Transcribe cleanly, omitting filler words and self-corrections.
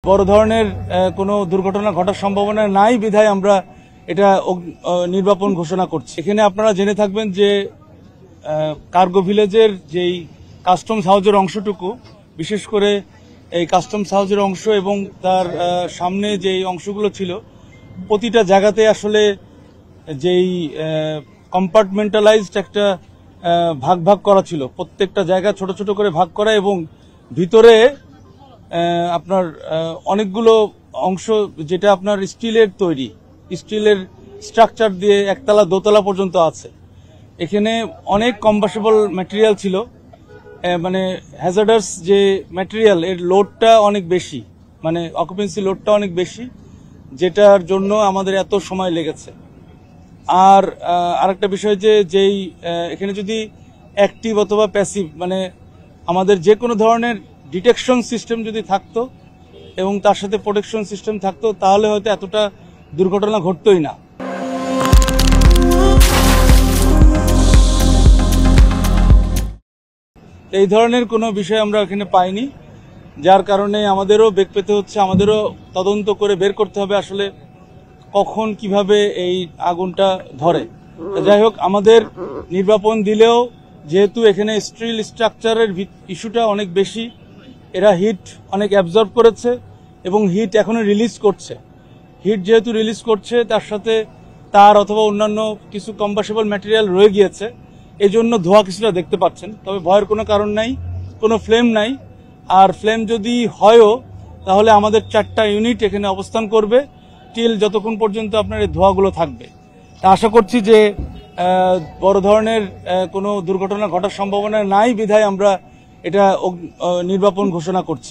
বড় ধরনের কোনো দুর্ঘটনা ঘটার সম্ভাবনা নাই বিধায় আমরা এটা নির্বাপন ঘোষণা করছি। এখানে আপনারা জেনে থাকবেন যে কার্গো ভিলেজের যেই কাস্টমস হাউজের অংশটুকু, বিশেষ করে এই কাস্টমস হাউজের অংশ এবং তার সামনে যেই অংশগুলো ছিল, প্রতিটা জায়গাতে আসলে যেই কম্পার্টমেন্টালাইজড একটা ভাগ ভাগ করা ছিল, প্রত্যেকটা জায়গা ছোট ছোট করে ভাগ করা এবং ভিতরে আপনার অনেকগুলো অংশ যেটা আপনার স্টিলের তৈরি, স্টিলের স্ট্রাকচার দিয়ে একতলা দোতলা পর্যন্ত আছে। এখানে অনেক কম্বাসেবল ম্যাটেরিয়াল ছিল, মানে হ্যাজার্ডাস যে ম্যাটেরিয়াল এর লোডটা অনেক বেশি, মানে অকুপেন্সি লোডটা অনেক বেশি, যেটার জন্য আমাদের এত সময় লেগেছে। আর আরেকটা বিষয় যে যেই এখানে যদি অ্যাক্টিভ অথবা প্যাসিভ, মানে আমাদের যে কোনো ধরনের ডিটেকশন সিস্টেম যদি থাকতো এবং তার সাথে প্রোটেকশন সিস্টেম থাকতো, তাহলে হয়তো এতটা দুর্ঘটনা ঘটতোই না। এই ধরনের কোনো বিষয় আমরা এখানে পাইনি, যার কারণে আমাদেরও বেগ পেতে হচ্ছে, আমাদেরও তদন্ত করে বের করতে হবে আসলে কখন কিভাবে এই আগুনটা ধরে। যাই হোক, আমাদের নির্বাপন দিলেও যেহেতু এখানে স্টিল স্ট্রাকচারের ইস্যুটা অনেক বেশি, এরা হিট অনেক অ্যাবজর্ব করেছে এবং হিট এখনো রিলিজ করছে। হিট যেহেতু রিলিজ করছে, তার সাথে তার অথবা অন্যান্য কিছু কম্বাসেবল ম্যাটেরিয়াল রয়ে গিয়েছে, এই জন্য ধোঁয়া কিছুটা দেখতে পাচ্ছেন। তবে ভয়ের কোনো কারণ নাই, কোনো ফ্লেম নাই। আর ফ্লেম যদি হয়ও, তাহলে আমাদের 4টা ইউনিট এখানে অবস্থান করবে টিল যতক্ষণ পর্যন্ত আপনার এই ধোঁয়াগুলো থাকবে। আশা করছি যে বড় ধরনের কোনো দুর্ঘটনা ঘটার সম্ভাবনা নাই বিধায় আমরা এটা নির্বাপন ঘোষণা করছি।